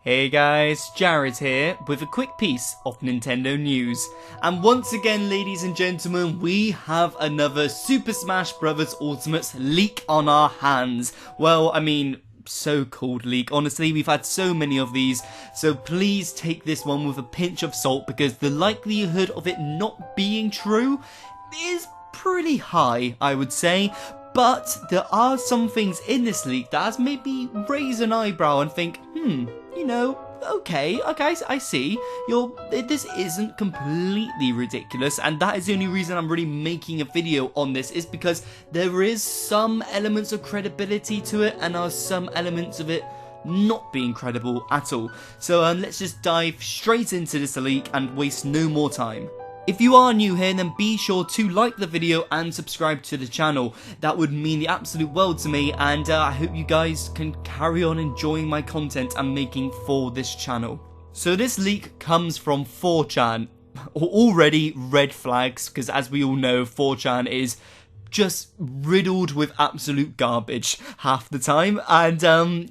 Hey guys, Jared here with a quick piece of Nintendo news. And once again, ladies and gentlemen, we have another Super Smash Bros. Ultimate leak on our hands. Well, I mean, so-called leak. Honestly, we've had so many of these, so please take this one with a pinch of salt because the likelihood of it not being true is pretty high, I would say. But there are some things in this leak that has made me raise an eyebrow and think, you know, okay, I see. This isn't completely ridiculous, and that is the only reason I'm really making a video on this, is because there is some elements of credibility to it, and there are some elements of it not being credible at all. So let's just dive straight into this leak and waste no more time. If you are new here, then be sure to like the video and subscribe to the channel. That would mean the absolute world to me, and I hope you guys can carry on enjoying my content I'm making for this channel. So this leak comes from 4chan. Already red flags, because as we all know, 4chan is just riddled with absolute garbage half the time, and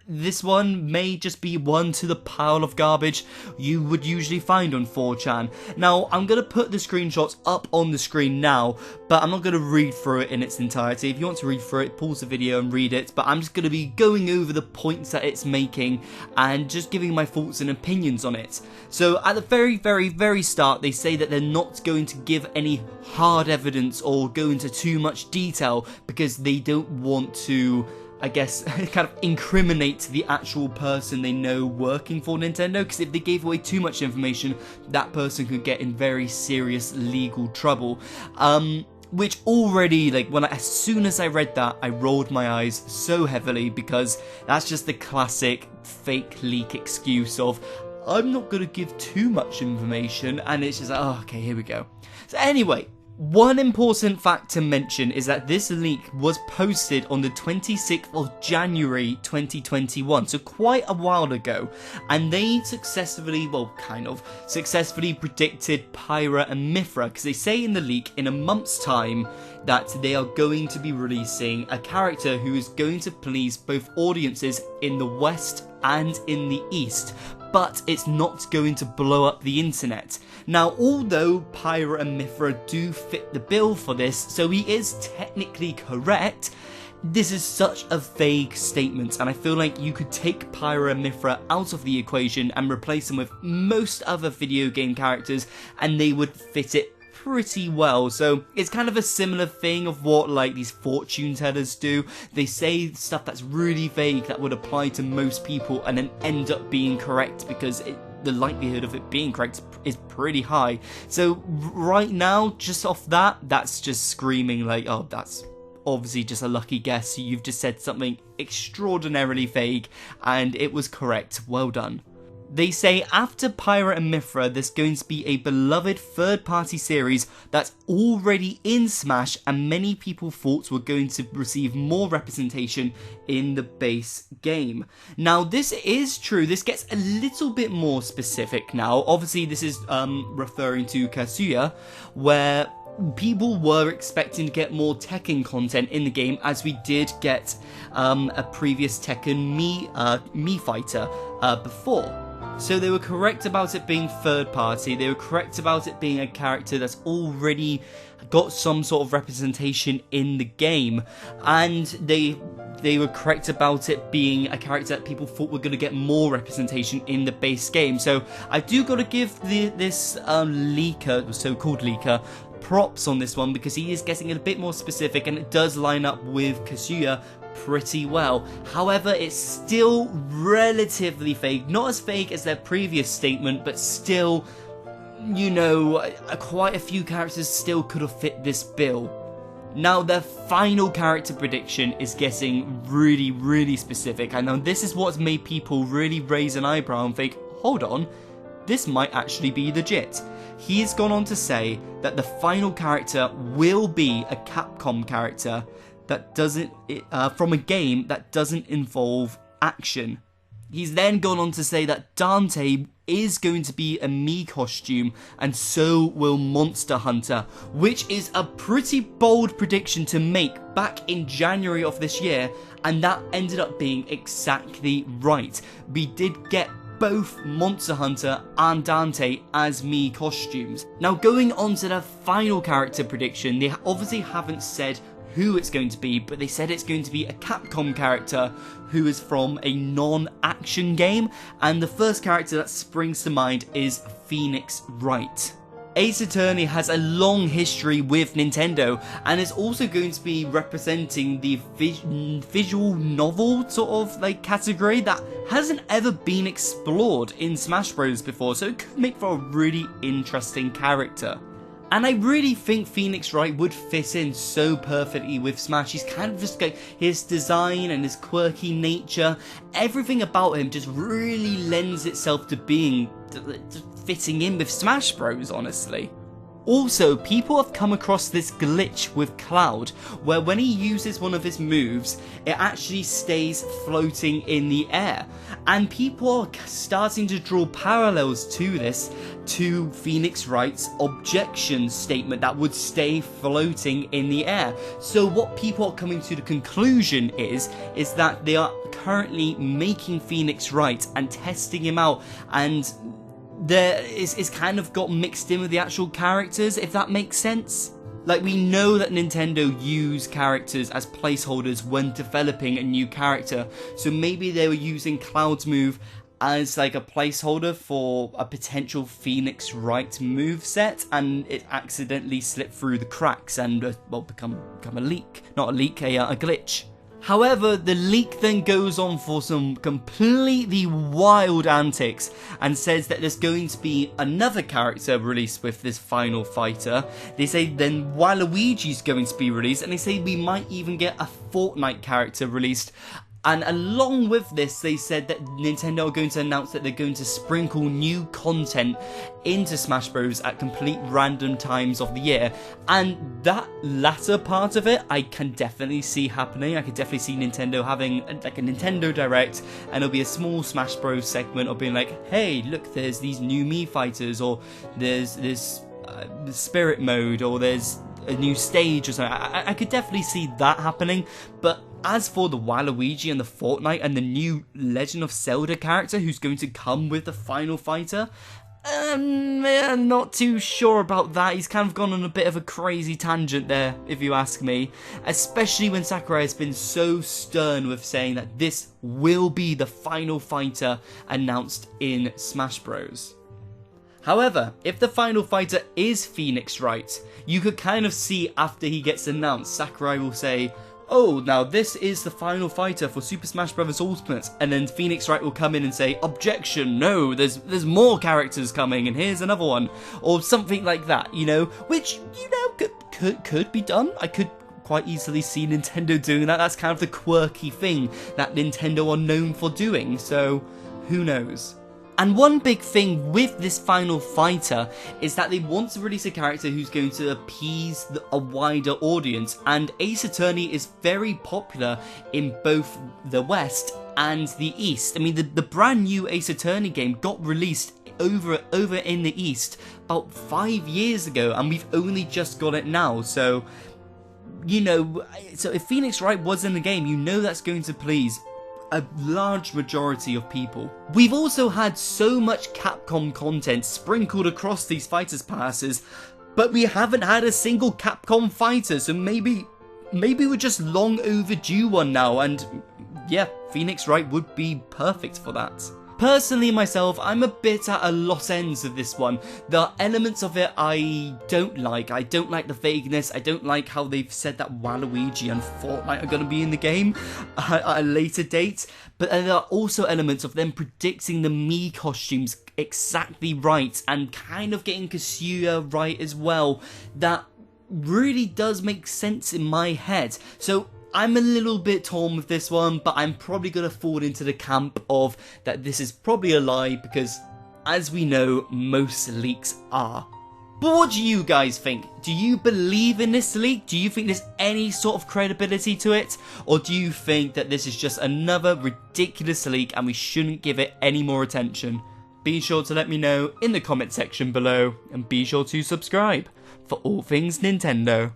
this one may just be one to the pile of garbage you would usually find on 4chan. Now, I'm going to put the screenshots up on the screen now, but I'm not going to read through it in its entirety. If you want to read through it, pause the video and read it, but I'm just going to be going over the points that it's making and just giving my thoughts and opinions on it. So, at the very start, they say that they're not going to give any hard evidence or go into too much detail because they don't want to, I guess, kind of incriminate the actual person they know working for Nintendo, because if they gave away too much information, that person could get in very serious legal trouble. Which already, like, as soon as I read that, I rolled my eyes so heavily, because that's just the classic fake leak excuse of, I'm not going to give too much information, and it's just like, oh, okay, here we go. So anyway, one important fact to mention is that this leak was posted on the 26th of January 2021, so quite a while ago, and they successfully, well, kind of, successfully predicted Pyra and Mythra, because they say in the leak, in a month's time, that they are going to be releasing a character who is going to please both audiences in the West and in the East, but it's not going to blow up the internet. Now, although Pyra and Mythra do fit the bill for this, so he is technically correct, this is such a vague statement, and I feel like you could take Pyra and Mythra out of the equation and replace them with most other video game characters, and they would fit it pretty well. So it's kind of a similar thing of what like these fortune tellers do. They say stuff that's really vague that would apply to most people and then end up being correct because the likelihood of it being correct is pretty high. So right now, just off that, that's just screaming like, oh, that's obviously just a lucky guess. You've just said something extraordinarily vague and it was correct. Well done. They say after Pyra and Mythra, there's going to be a beloved third-party series that's already in Smash, and many people thought were going to receive more representation in the base game. Now, this is true. This gets a little bit more specific now. Obviously, this is referring to Kazuya, where people were expecting to get more Tekken content in the game, as we did get a previous Tekken Mii fighter before. So they were correct about it being third party, they were correct about it being a character that's already got some sort of representation in the game, and they were correct about it being a character that people thought were going to get more representation in the base game. So I do got to give this leaker, so-called leaker, props on this one, because he is getting a bit more specific and it does line up with Kazuya pretty well. However, it's still relatively vague, not as vague as their previous statement, but still, you know, quite a few characters still could have fit this bill. Now, their final character prediction is getting really specific. I know this is what's made people really raise an eyebrow and think, hold on, this might actually be legit. He's gone on to say that the final character will be a Capcom character that doesn't, from a game that doesn't involve action. He's then gone on to say that Dante is going to be a Mii costume, and so will Monster Hunter, which is a pretty bold prediction to make back in January of this year, and that ended up being exactly right. We did get both Monster Hunter and Dante as Mii costumes. Now, going on to the final character prediction, they obviously haven't said who it's going to be, but they said it's going to be a Capcom character who is from a non-action game, and the first character that springs to mind is Phoenix Wright. Ace Attorney has a long history with Nintendo, and is also going to be representing the visual novel sort of like category that hasn't ever been explored in Smash Bros before, so it could make for a really interesting character. And I really think Phoenix Wright would fit in so perfectly with Smash. He's kind of just like, his design and his quirky nature, everything about him just really lends itself to being, fitting in with Smash Bros, honestly. Also, people have come across this glitch with Cloud, where when he uses one of his moves, it actually stays floating in the air. And people are starting to draw parallels to this, to Phoenix Wright's objection statement that would stay floating in the air. So what people are coming to the conclusion is that they are currently making Phoenix Wright and testing him out, and there is kind of got mixed in with the actual characters, if that makes sense. Like, we know that Nintendo use characters as placeholders when developing a new character, so maybe they were using Cloud's move as like a placeholder for a potential Phoenix Wright moveset, and it accidentally slipped through the cracks and well, become a leak. Not a leak, a glitch. However, the leak then goes on for some completely wild antics and says that there's going to be another character released with this final fighter. They say then Waluigi's going to be released, and they say we might even get a Fortnite character released. And along with this, they said that Nintendo are going to announce that they're going to sprinkle new content into Smash Bros at complete random times of the year. And that latter part of it, I can definitely see happening. I could definitely see Nintendo having like a Nintendo Direct, and it'll be a small Smash Bros segment of being like, hey, look, there's these new Mii fighters, or there's this spirit mode, or there's a new stage or something. I could definitely see that happening. But as for the Waluigi and the Fortnite and the new Legend of Zelda character who's going to come with the final fighter, I'm not too sure about that. He's kind of gone on a bit of a crazy tangent there, if you ask me. Especially when Sakurai has been so stern with saying that this will be the final fighter announced in Smash Bros. However, if the final fighter is Phoenix Wright, you could kind of see after he gets announced, Sakurai will say, oh, now this is the final fighter for Super Smash Bros. Ultimate, and then Phoenix Wright will come in and say, objection, no, there's more characters coming, and here's another one, or something like that, you know, which, you know, could be done. I could quite easily see Nintendo doing that. That's kind of the quirky thing that Nintendo are known for doing, so who knows. And one big thing with this final fighter is that they want to release a character who's going to appease a wider audience, and Ace Attorney is very popular in both the West and the East. I mean, the brand new Ace Attorney game got released over in the East about 5 years ago, and we've only just got it now, so, you know, so if Phoenix Wright was in the game, you know that's going to please a large majority of people. We've also had so much Capcom content sprinkled across these fighters passes, but we haven't had a single Capcom fighter, so maybe we're just long overdue one now, and yeah, Phoenix Wright would be perfect for that. Personally, myself, I'm a bit at a loss ends of this one. There are elements of it I don't like. I don't like the vagueness. I don't like how they've said that Waluigi and Fortnite are going to be in the game at a later date. But there are also elements of them predicting the Mii costumes exactly right and kind of getting Kazuya right as well. That really does make sense in my head. So I'm a little bit torn with this one, but I'm probably going to fall into the camp of that this is probably a lie, because as we know, most leaks are. But what do you guys think? Do you believe in this leak? Do you think there's any sort of credibility to it? Or do you think that this is just another ridiculous leak and we shouldn't give it any more attention? Be sure to let me know in the comment section below, and be sure to subscribe for all things Nintendo.